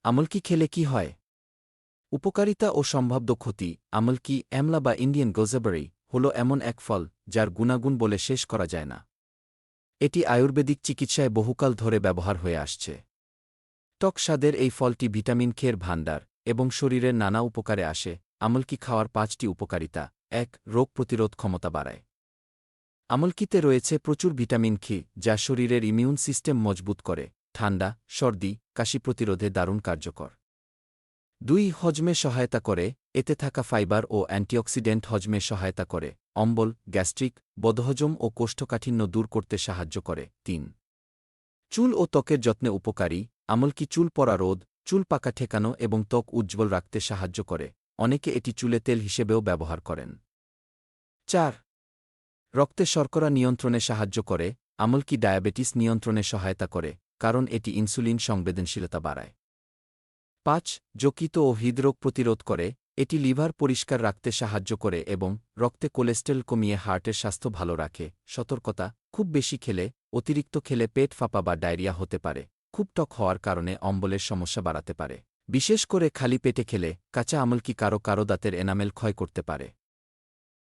আমলকি খেলে কি হয়? উপকারিতা ও সম্ভাব্য ক্ষতি। আমলকি, আমলা বা ইন্ডিয়ান গোজাবেরি হল এমন এক ফল যার গুণাগুণ বলে শেষ করা যায় না। এটি আয়ুর্বেদিক চিকিৎসায় বহুকাল ধরে ব্যবহার হয়ে আসছে। টক স্বাদের এই ফলটি ভিটামিন খের ভাণ্ডার এবং শরীরের নানা উপকারে আসে। আমলকি খাওয়ার ৫টি উপকারিতা। ১. রোগ প্রতিরোধ ক্ষমতা বাড়ায়। আমলকিতে রয়েছে প্রচুর ভিটামিন খি যা শরীরের ইমিউন সিস্টেম মজবুত করে। ঠান্ডা, সর্দি, কাশি প্রতিরোধে দারুণ কার্যকর। ২. হজমে সহায়তা করে। এতে থাকা ফাইবার ও অ্যান্টিঅক্সিডেন্ট হজমে সহায়তা করে। অম্বল, গ্যাস্ট্রিক, বদহজম ও কোষ্ঠকাঠিন্য দূর করতে সাহায্য করে। ৩. চুল ও ত্বকের যত্নে উপকারী। আমলকি চুল পড়া রোধ, চুল পাকা ঠেকানো এবং ত্বক উজ্জ্বল রাখতে সাহায্য করে। অনেকে এটি চুলে তেল হিসেবেও ব্যবহার করেন। ৪. রক্তে শর্করা নিয়ন্ত্রণে সাহায্য করে। আমলকি ডায়াবেটিস নিয়ন্ত্রণে সহায়তা করে, কারণ এটি ইনসুলিন সংবেদনশীলতা বাড়ায়। ৫. যকৃত ও হৃদরোগ প্রতিরোধ করে। এটি লিভার পরিষ্কার রাখতে সাহায্য করে এবং রক্তে কোলেস্টেরল কমিয়ে হার্টের স্বাস্থ্য ভালো রাখে। সতর্কতা: খুব বেশি খেলে, অতিরিক্ত খেলে পেট ফাঁপা বা ডায়রিয়া হতে পারে। খুব টক হওয়ার কারণে অম্বলের সমস্যা বাড়াতে পারে। বিশেষ করে খালি পেটে খেলে কাঁচা আমলকি কারো কারো দাঁতের এনামেল ক্ষয় করতে পারে।